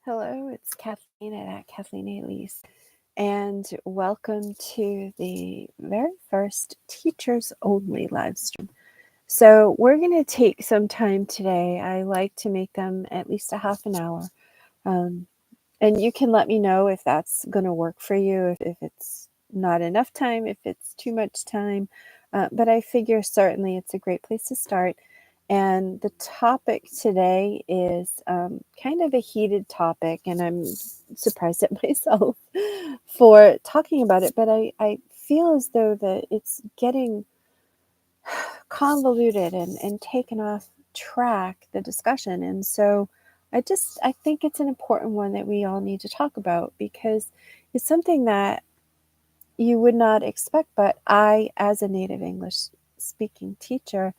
Hello, it's Kathleen at Kathleen Elise, and welcome to the very first Teachers Only live stream. So we're going to take some time today. I like to make them at least a half an hour. And you can let me know if that's going to work for you, if it's not enough time, if it's too much time. But I figure certainly it's a great place to start. And the topic today is kind of a heated topic, and I'm surprised at myself for talking about it, but I feel as though that it's getting convoluted and taken off track, the discussion. And so I think it's an important one that we all need to talk about because it's something that you would not expect, but I, as a native English speaking teacher,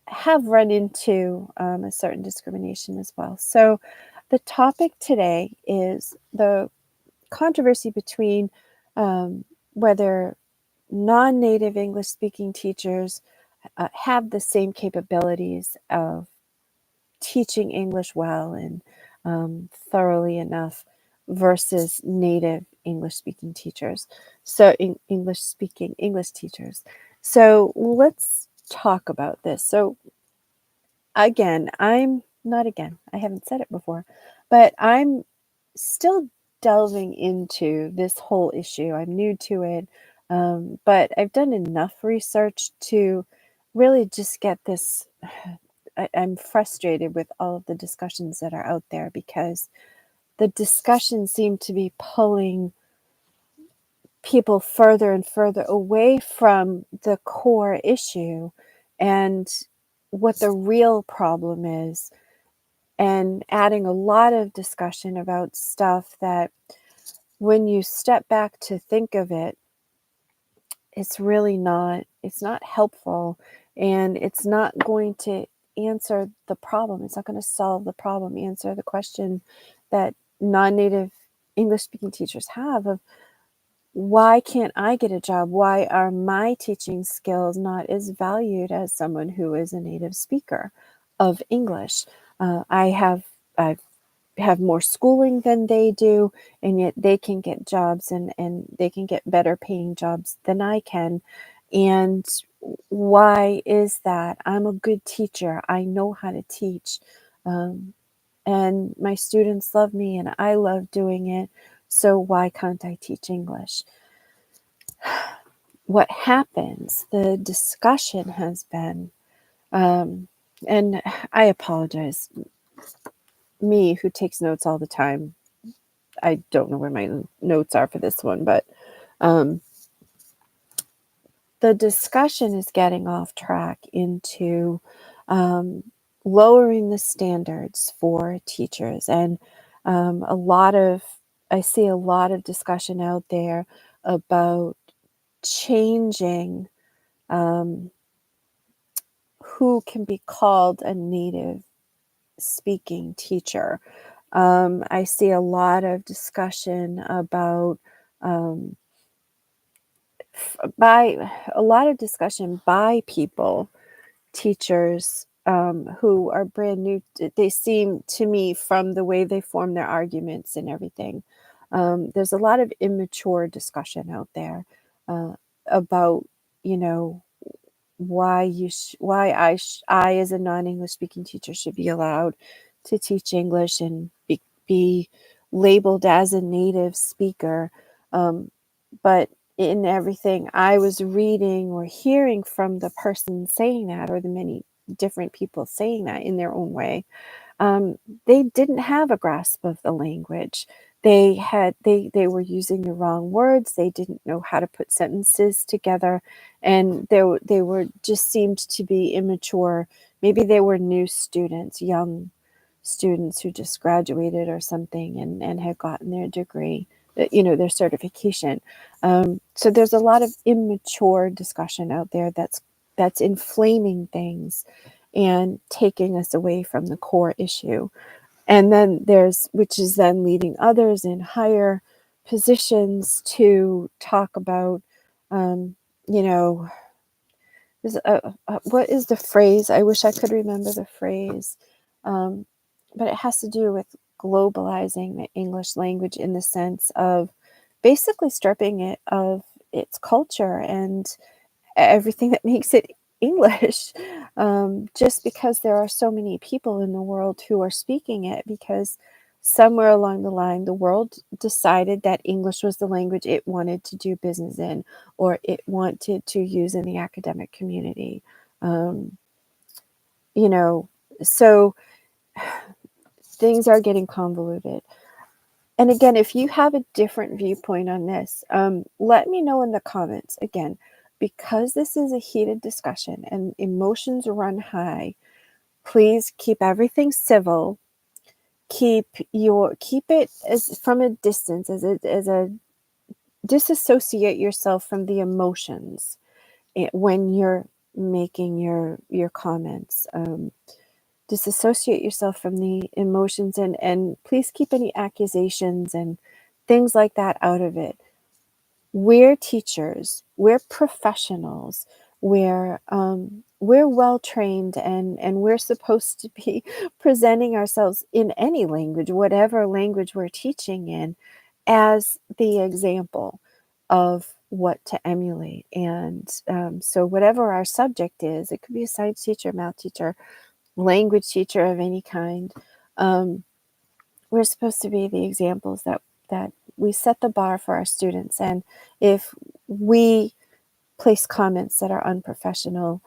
have run into a certain discrimination as well. So the topic today is the controversy between whether non-native English speaking teachers have the same capabilities of teaching English well and thoroughly enough versus native English speaking teachers. So English speaking English teachers. So let's talk about this. So I haven't said it before, but I'm still delving into this whole issue. I'm new to it, but I've done enough research to really just get this. I'm frustrated with all of the discussions that are out there because the discussions seem to be pulling people further and further away from the core issue and what the real problem is, and adding a lot of discussion about stuff that when you step back to think of it, it's not helpful, and it's not going to answer the problem. It's not going to solve the problem, answer the question that non-native English speaking teachers have of why can't I get a job? Why are my teaching skills not as valued as someone who is a native speaker of English? I have more schooling than they do, and yet they can get jobs and they can get better paying jobs than I can. And why is that? I'm a good teacher. I know how to teach. And my students love me and I love doing it. So why can't I teach English? What happens, the discussion has been, and I apologize, me who takes notes all the time, I don't know where my notes are for this one, but the discussion is getting off track into lowering the standards for teachers. And I see a lot of discussion out there about changing who can be called a native speaking teacher. I see a lot of discussion about by people, teachers who are brand new. They seem to me, from the way they form their arguments and everything, there's a lot of immature discussion out there about, why I as a non-English speaking teacher should be allowed to teach English and be labeled as a native speaker. But in everything I was reading or hearing from the person saying that, or the many different people saying that in their own way, they didn't have a grasp of the language. They were using the wrong words. They didn't know how to put sentences together, and they were just seemed to be immature. Maybe they were new students, young students who just graduated or something and had gotten their degree, their certification. So there's a lot of immature discussion out there that's inflaming things and taking us away from the core issue. And then which is then leading others in higher positions to talk about, what is the phrase? I wish I could remember the phrase, but it has to do with globalizing the English language in the sense of basically stripping it of its culture and everything that makes it English, just because there are so many people in the world who are speaking it, because somewhere along the line, the world decided that English was the language it wanted to do business in, or it wanted to use in the academic community. Um, you know, so things are getting convoluted. And again, if you have a different viewpoint on this, let me know in the comments. Again, because this is a heated discussion and emotions run high, please keep everything civil. Keep it as from a distance, as a disassociate yourself from the emotions when you're making your comments. Disassociate yourself from the emotions, and please keep any accusations and things like that out of it. We're teachers, we're professionals, we're well trained, and we're supposed to be presenting ourselves in any language, whatever language we're teaching in, as the example of what to emulate. And so whatever our subject is, it could be a science teacher, math teacher, language teacher of any kind, we're supposed to be the examples that we set the bar for our students. And if we place comments that are unprofessional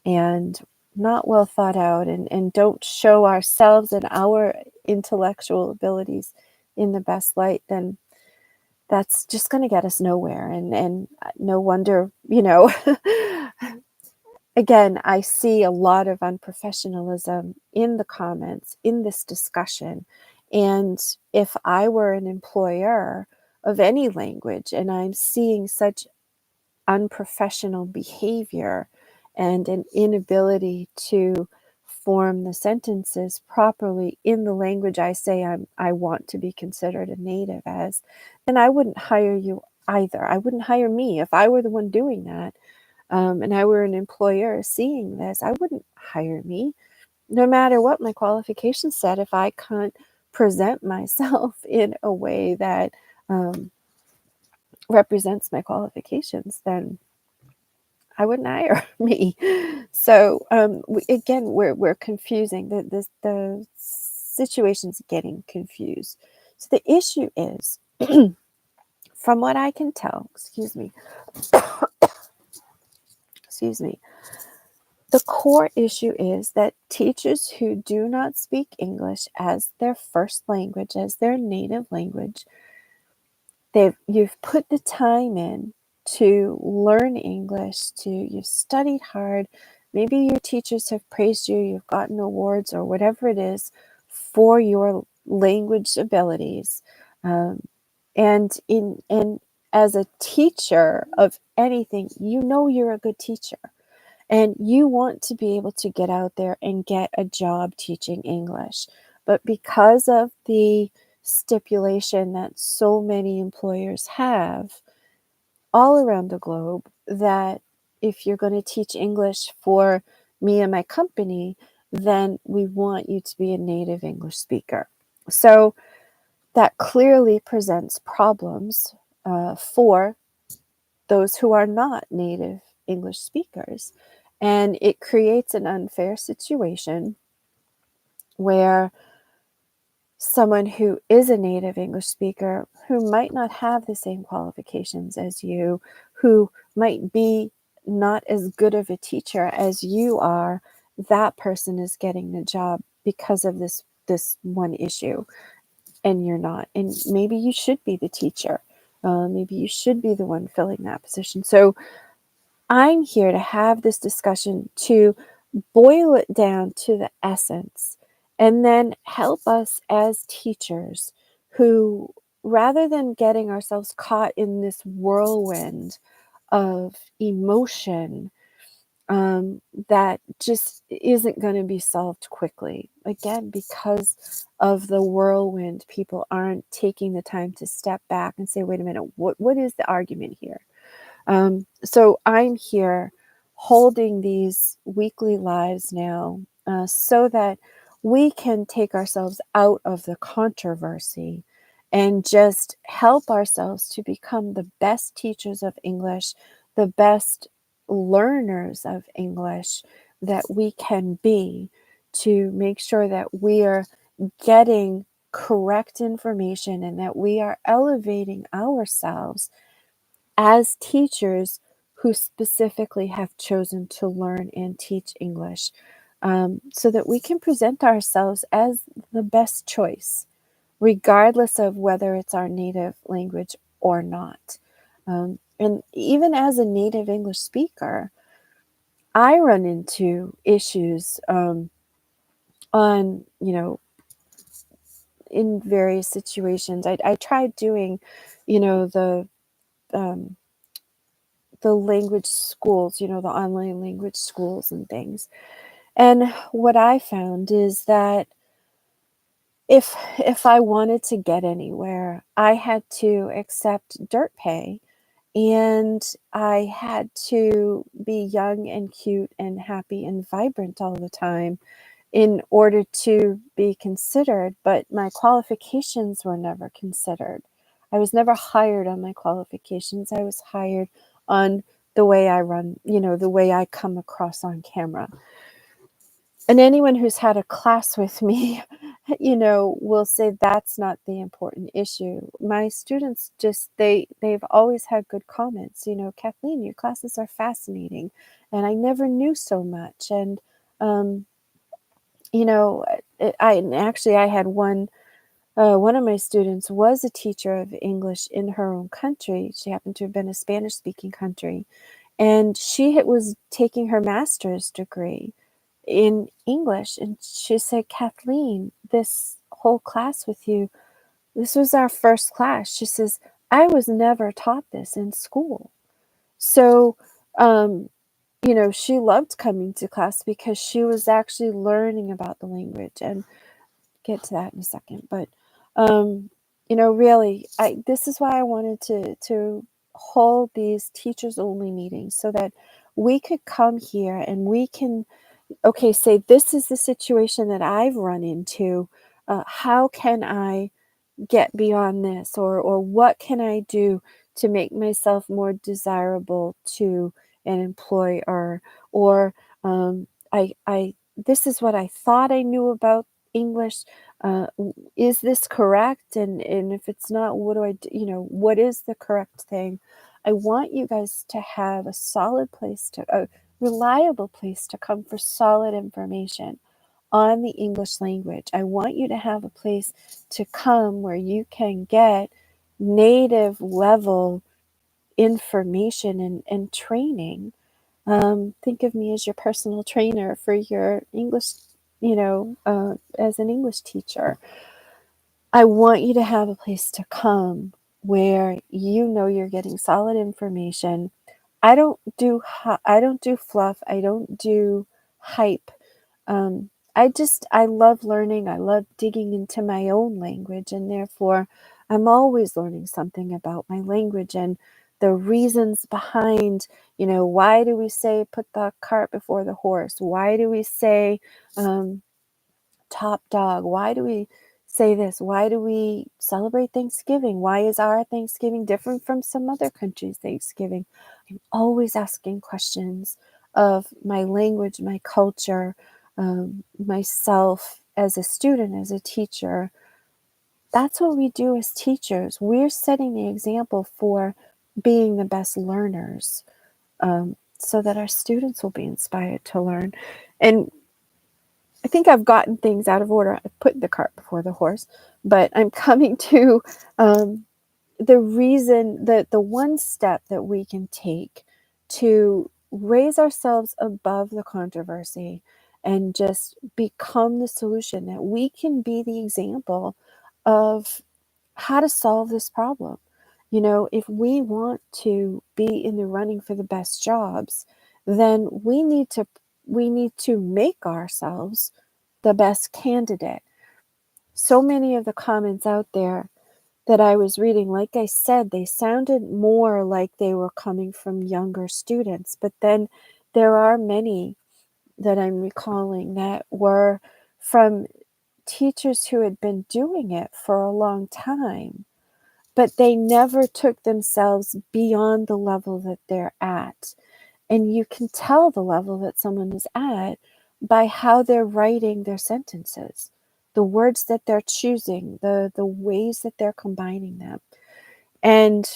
and not well thought out, and don't show ourselves and our intellectual abilities in the best light, then that's just going to get us nowhere. And no wonder, again, I see a lot of unprofessionalism in the comments in this discussion. And if I were an employer of any language and I'm seeing such unprofessional behavior and an inability to form the sentences properly in the language I say I want to be considered a native as, then I wouldn't hire you either. I wouldn't hire me if I were the one doing that. And I were an employer seeing this, I wouldn't hire me, no matter what my qualifications said. If I can't present myself in a way that represents my qualifications, then I wouldn't hire me. So we're confusing the situation's getting confused. So the issue is, from what I can tell, excuse me, the core issue is that teachers who do not speak English as their first language, as their native language, you've put the time in to learn English, you've studied hard. Maybe your teachers have praised you, you've gotten awards or whatever it is for your language abilities. And as a teacher of anything, you're a good teacher. And you want to be able to get out there and get a job teaching English. But because of the stipulation that so many employers have all around the globe, that if you're going to teach English for me and my company, then we want you to be a native English speaker. So that clearly presents problems for those who are not native English speakers. And it creates an unfair situation where someone who is a native English speaker, who might not have the same qualifications as you, who might be not as good of a teacher as you are, that person is getting the job because of this one issue, and you're not. And maybe you should be the teacher. Maybe you should be the one filling that position. So I'm here to have this discussion to boil it down to the essence, and then help us as teachers who, rather than getting ourselves caught in this whirlwind of emotion that just isn't going to be solved quickly. Again, because of the whirlwind, people aren't taking the time to step back and say, wait a minute, what is the argument here? So I'm here holding these weekly lives now so that we can take ourselves out of the controversy and just help ourselves to become the best teachers of English, the best learners of English that we can be, to make sure that we are getting correct information and that we are elevating ourselves as teachers who specifically have chosen to learn and teach English, so that we can present ourselves as the best choice, regardless of whether it's our native language or not. And even as a native English speaker, I run into issues on, in various situations. I tried doing, you know, um, the language schools, the online language schools and things. And what I found is that if I wanted to get anywhere, I had to accept dirt pay, and I had to be young and cute and happy and vibrant all the time in order to be considered, but my qualifications were never considered. I was never hired on my qualifications. I was hired on the way I run, the way I come across on camera. And anyone who's had a class with me, will say that's not the important issue. My students they've always had good comments. Kathleen, your classes are fascinating, and I never knew so much. And um, I had one of my students was a teacher of English in her own country. She happened to have been a Spanish speaking country, and she was taking her master's degree in English. And she said, Kathleen, this whole class with you, this was our first class. She says, I was never taught this in school. So, she loved coming to class because she was actually learning about the language, and get to that in a second. But, really, this is why I wanted to hold these teachers only meetings, so that we could come here and we can, say, this is the situation that I've run into. How can I get beyond this, or what can I do to make myself more desirable to an employer, or I this is what I thought I knew about English. Is this correct? And if it's not, what do I do? What is the correct thing? I want you guys to have a reliable place to come for solid information on the English language. I want you to have a place to come where you can get native level information and training. Think of me as your personal trainer for your English, as an English teacher. I want you to have a place to come where you're getting solid information. I don't do fluff. I don't do hype. I love learning. I love digging into my own language, and therefore I'm always learning something about my language and the reasons behind, why do we say put the cart before the horse? Why do we say top dog? Why do we say this? Why do we celebrate Thanksgiving? Why is our Thanksgiving different from some other country's Thanksgiving? I'm always asking questions of my language, my culture, myself as a student, as a teacher. That's what we do as teachers. We're setting the example for being the best learners, so that our students will be inspired to learn. And I think I've gotten things out of order. I put the cart before the horse, but I'm coming to the reason that the one step that we can take to raise ourselves above the controversy and just become the solution, that we can be the example of how to solve this problem. If we want to be in the running for the best jobs, then we need to make ourselves the best candidate. So many of the comments out there that I was reading, like I said, they sounded more like they were coming from younger students, but then there are many that I'm recalling that were from teachers who had been doing it for a long time, but they never took themselves beyond the level that they're at. And you can tell the level that someone is at by how they're writing their sentences, the words that they're choosing, the ways that they're combining them. And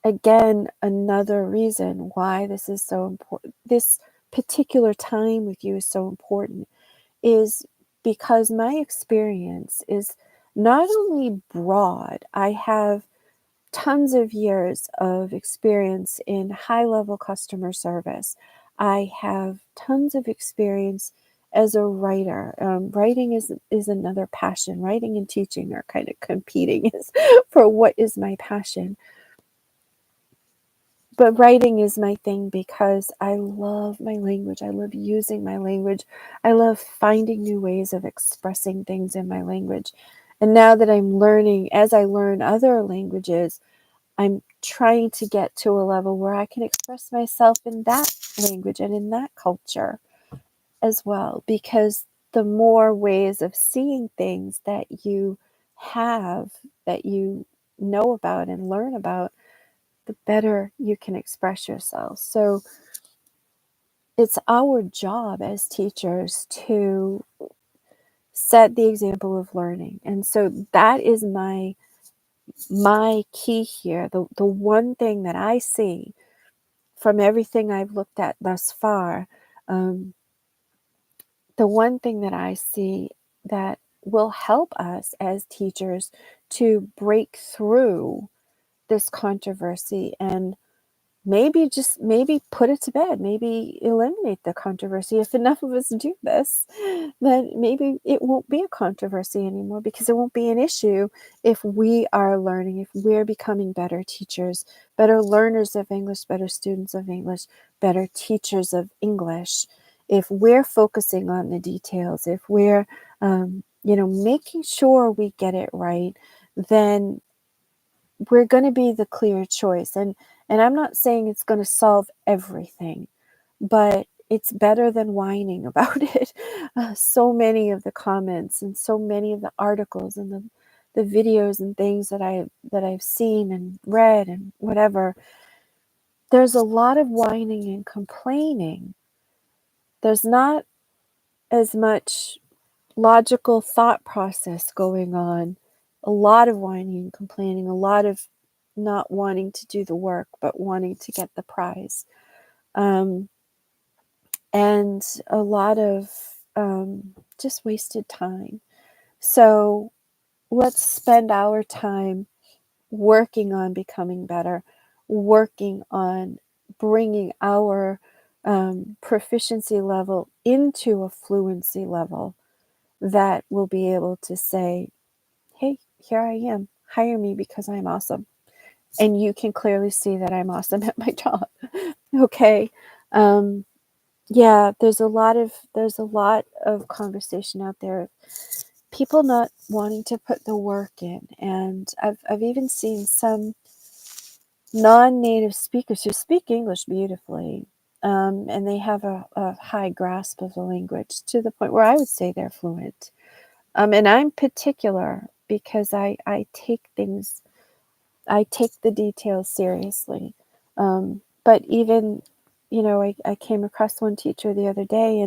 again, another reason why this is so important, this particular time with you is so important, is because my experience is not only broad. I have tons of years of experience in high-level customer service. I have tons of experience as a writer. Writing is another passion. Writing and teaching are kind of competing for what is my passion. But writing is my thing because I love my language. I love using my language. I love finding new ways of expressing things in my language. And now that I'm learning, as I learn other languages, I'm trying to get to a level where I can express myself in that language and in that culture as well. Because the more ways of seeing things that you have, that you know about and learn about, the better you can express yourself. So it's our job as teachers to set the example of learning. And so that is my key here. The one thing that I see from everything I've looked at thus far, the one thing that I see that will help us as teachers to break through this controversy and maybe put it to bed, maybe eliminate the controversy. If enough of us do this, then maybe it won't be a controversy anymore, because it won't be an issue if we are learning, if we're becoming better teachers, better learners of English, better students of English, better teachers of English. If we're focusing on the details, if we're making sure we get it right, then we're going to be the clear choice. And I'm not saying it's going to solve everything, but it's better than whining about it. So many of the comments and so many of the articles and the videos and things that I've seen and read and whatever, there's a lot of whining and complaining. There's not as much logical thought process going on. A lot of whining and complaining, a lot of not wanting to do the work, but wanting to get the prize. And a lot of just wasted time. So let's spend our time working on becoming better, working on bringing our proficiency level into a fluency level that will be able to say, hey, here I am. Hire me because I'm awesome. And you can clearly see that I'm awesome at my job. Okay. Yeah, there's a lot of conversation out there. People not wanting to put the work in. And I've even seen some non-native speakers who speak English beautifully. And they have a high grasp of the language to the point where I would say they're fluent. And I'm particular because I take the details seriously. But even, I came across one teacher the other day,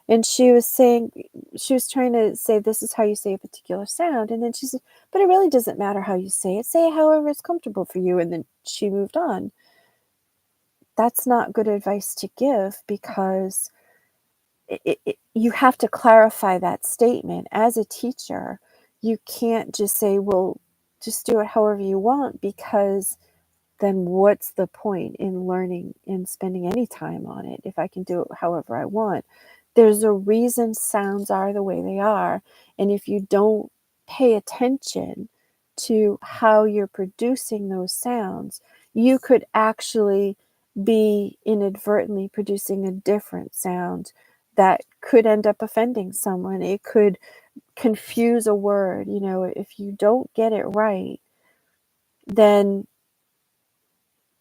and she was trying to say, this is how you say a particular sound. And then she said, but it really doesn't matter how you say it. Say it however it's comfortable for you. And then she moved on. That's not good advice to give, because you have to clarify that statement. As a teacher, you can't just say, well, just do it however you want, because then what's the point in learning and spending any time on it if I can do it however I want? There's a reason sounds are the way they are. And if you don't pay attention to how you're producing those sounds, you could actually be inadvertently producing a different sound that could end up offending someone. It could confuse a word. If you don't get it right, then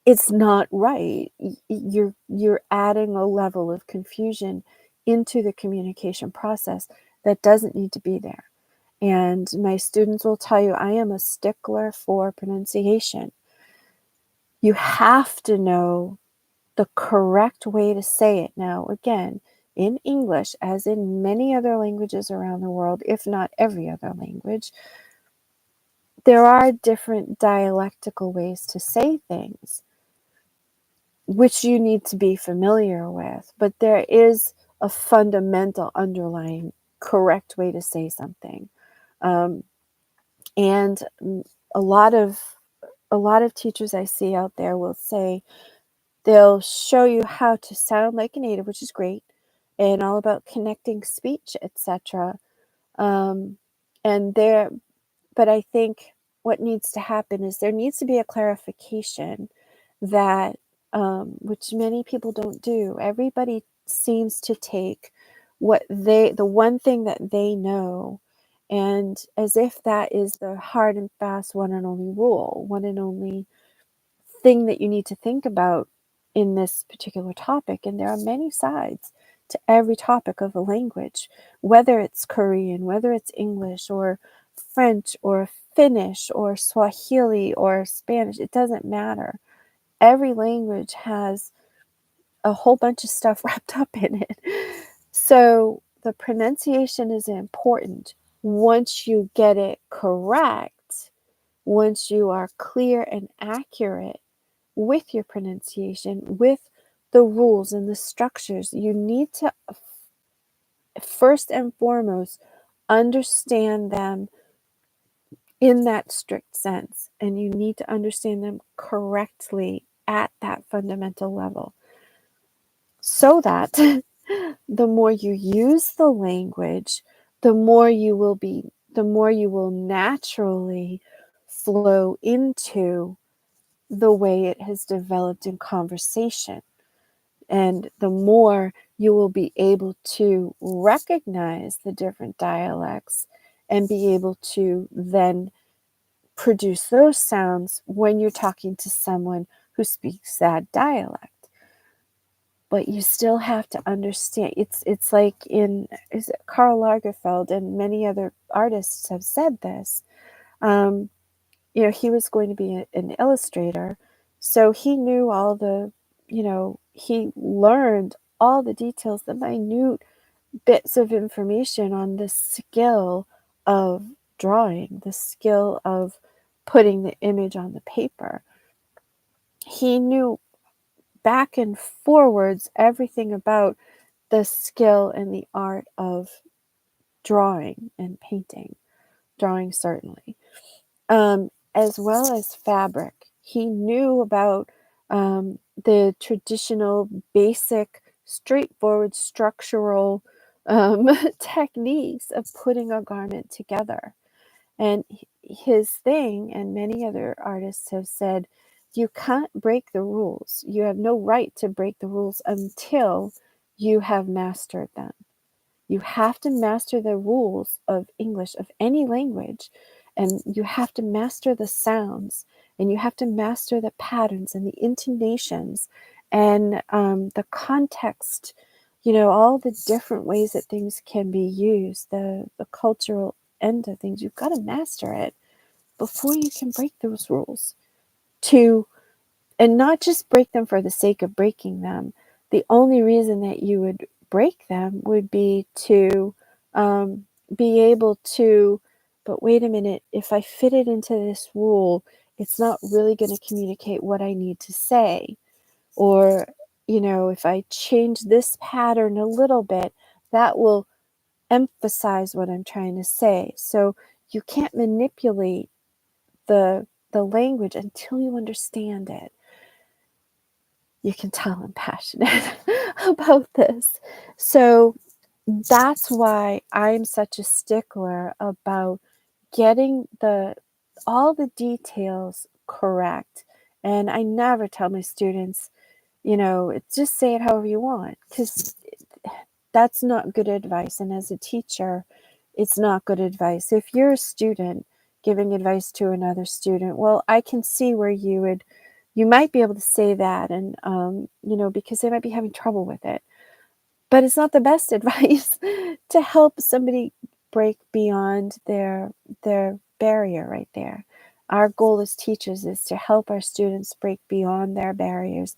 it's not right. You're adding a level of confusion into the communication process that doesn't need to be there. And my students will tell you I am a stickler for pronunciation. You have to know the correct way to say it. Now, again, in English, as in many other languages around the world, if not every other language, there are different dialectical ways to say things, which you need to be familiar with. But there is a fundamental underlying correct way to say something. And a lot of teachers I see out there will say, they'll show you how to sound like a native, which is great, and all about connecting speech, etc. And there, but I think what needs to happen is there needs to be a clarification that, which many people don't do. Everybody seems to take the one thing that they know, and as if that is the hard and fast one and only rule, one and only thing that you need to think about in this particular topic. And there are many sides to every topic of a language, whether it's Korean, whether it's English or French or Finnish or Swahili or Spanish. It doesn't matter. Every language has a whole bunch of stuff wrapped up in it. So the pronunciation is important. Once you get it correct, once you are clear and accurate with your pronunciation, with the rules and the structures, you need to first and foremost understand them in that strict sense, and you need to understand them correctly at that fundamental level, so that the more you use the language, the more you will naturally flow into the way it has developed in conversation. And the more you will be able to recognize the different dialects and be able to then produce those sounds when you're talking to someone who speaks that dialect. But you still have to understand. It's like is it Karl Lagerfeld and many other artists have said this. He was going to be an illustrator, so he knew all the, he learned all the details, the minute bits of information on the skill of drawing, the skill of putting the image on the paper. He knew back and forwards everything about the skill and the art of drawing and painting, drawing certainly. As well as fabric. He knew about the traditional, basic, straightforward, structural techniques of putting a garment together. And his thing, and many other artists have said, you can't break the rules. You have no right to break the rules until you have mastered them. You have to master the rules of English, of any language, and you have to master the sounds, and you have to master the patterns and the intonations and the context, all the different ways that things can be used, the cultural end of things. You've got to master it before you can break those rules. And not just break them for the sake of breaking them. The only reason that you would break them would be to be able to, but wait a minute, if I fit it into this rule, it's not really going to communicate what I need to say. Or, if I change this pattern a little bit, that will emphasize what I'm trying to say. So you can't manipulate the language until you understand it. You can tell I'm passionate about this. So that's why I'm such a stickler about getting all the details correct. And I never tell my students, just say it however you want, because that's not good advice. And as a teacher, it's not good advice. If you're a student giving advice to another student, well, I can see where you might be able to say that, and because they might be having trouble with it. But it's not the best advice to help somebody break beyond their barrier right there. Our goal as teachers is to help our students break beyond their barriers,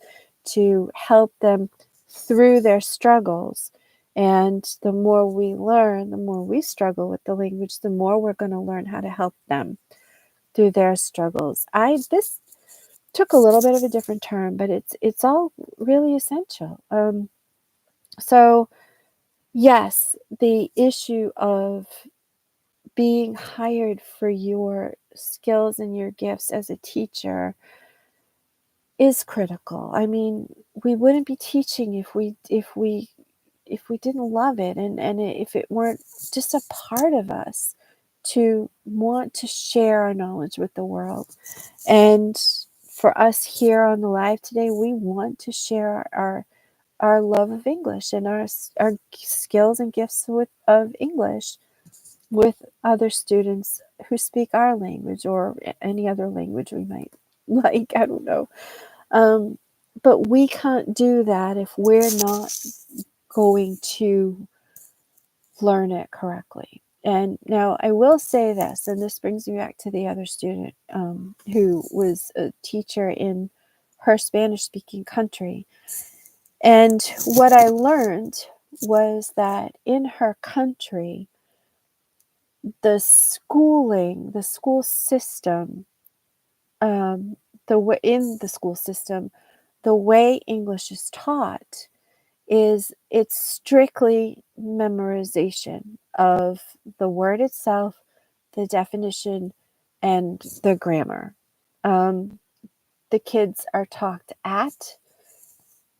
to help them through their struggles. And the more we learn, the more we struggle with the language, the more we're going to learn how to help them through their struggles. This took a little bit of a different turn, but it's all really essential. So yes, the issue of being hired for your skills and your gifts as a teacher is critical. I mean, we wouldn't be teaching if we didn't love it, and if it weren't just a part of us to want to share our knowledge with the world. And for us here on the live today, we want to share our love of English and our skills and gifts of English with other students who speak our language or any other language we might like. I don't know. But we can't do that if we're not going to learn it correctly. And now I will say this, and this brings me back to the other student who was a teacher in her Spanish-speaking country. And what I learned was that in her country, the school system, in the school system, the way English is taught is it's strictly memorization of the word itself, the definition, and the grammar. The kids are talked at,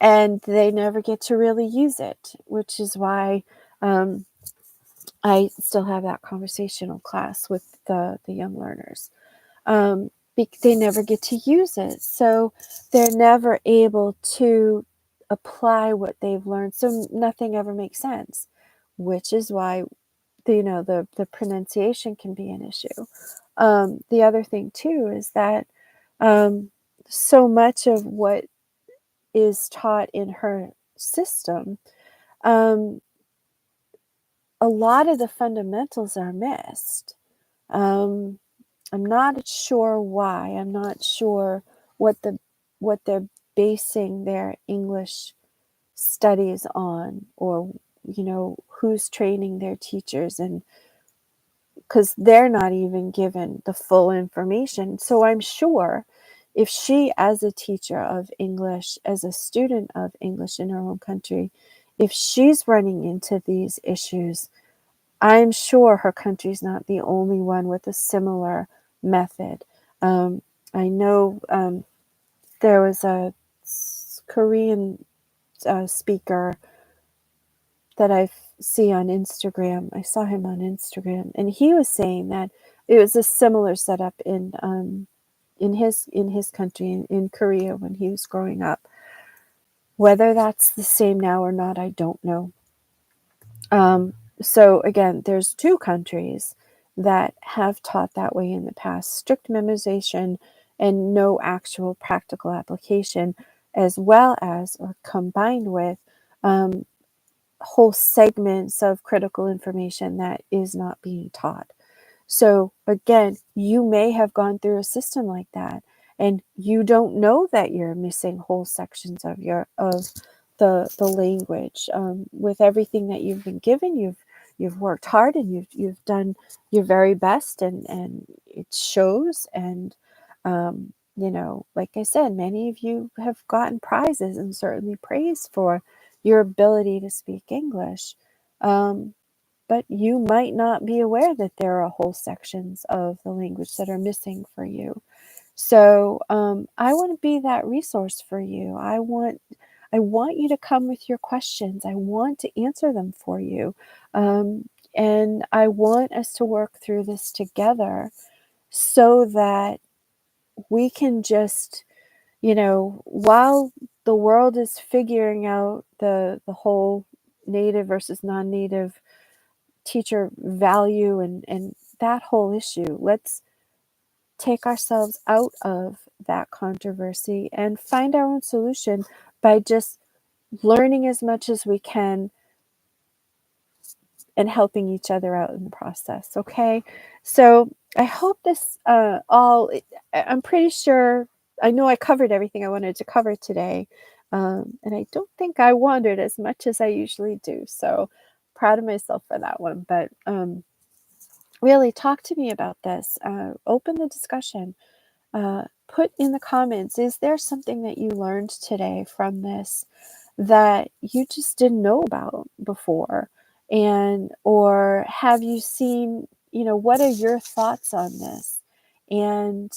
and they never get to really use it, which is why I still have that conversational class with the young learners. They never get to use it, so they're never able to apply what they've learned, so nothing ever makes sense, which is why the pronunciation can be an issue. The other thing too is that so much of what is taught in her system, um, a lot of the fundamentals are missed. I'm not sure why. I'm not sure what they're basing their English studies on, or who's training their teachers, and because they're not even given the full information. So I'm sure if she, as a teacher of English, as a student of English in her own country, if she's running into these issues, I'm sure her country's not the only one with a similar method. I know there was a Korean speaker that I see on Instagram. I saw him on Instagram, and he was saying that it was a similar setup in his country, in Korea, when he was growing up. Whether that's the same now or not, I don't know. So again, there's two countries that have taught that way in the past: strict memorization and no actual practical application, as well as, or combined with, whole segments of critical information that is not being taught. So again, you may have gone through a system like that, and you don't know that you're missing whole sections of the language. With everything that you've been given, you've worked hard, and you've done your very best, and it shows. And like I said, many of you have gotten prizes and certainly praise for your ability to speak English. But you might not be aware that there are whole sections of the language that are missing for you. So I want to be that resource for you. I want you to come with your questions. I want to answer them for you. And I want us to work through this together so that we can just, while the world is figuring out the whole native versus non-native teacher value and that whole issue, let's take ourselves out of that controversy and find our own solution by just learning as much as we can and helping each other out in the process. Okay. So I hope this I'm pretty sure, I know I covered everything I wanted to cover today. And I don't think I wandered as much as I usually do. So proud of myself for that one. But really talk to me about this. Open the discussion. Put in the comments, is there something that you learned today from this that you just didn't know about before? And or have you seen, what are your thoughts on this? And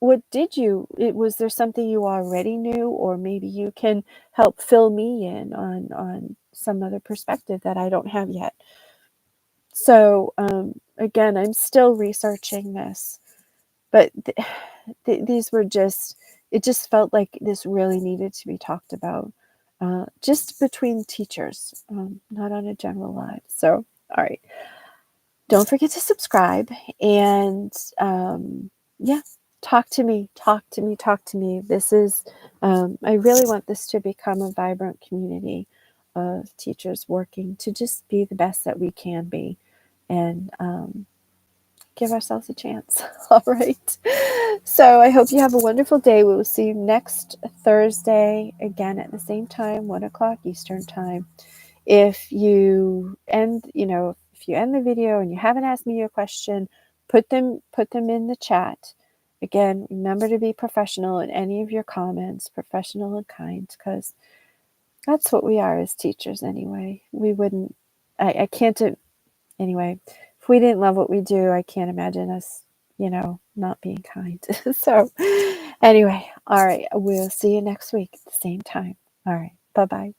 was there something you already knew, or maybe you can help fill me in on some other perspective that I don't have yet. So again, I'm still researching this, but these were it just felt like this really needed to be talked about, just between teachers, not on a general live. So, all right. Don't forget to subscribe and, yeah, talk to me, talk to me, talk to me. This is, I really want this to become a vibrant community of teachers working to just be the best that we can be, and give ourselves a chance. All right. So I hope you have a wonderful day. We will see you next Thursday again at the same time, 1 o'clock Eastern time. If you end the video and you haven't asked me your question, put them in the chat. Again, remember to be professional in any of your comments, professional and kind, because that's what we are as teachers anyway. We wouldn't, I can't, anyway, if we didn't love what we do, I can't imagine us, not being kind. So anyway, all right, we'll see you next week at the same time. All right, bye-bye.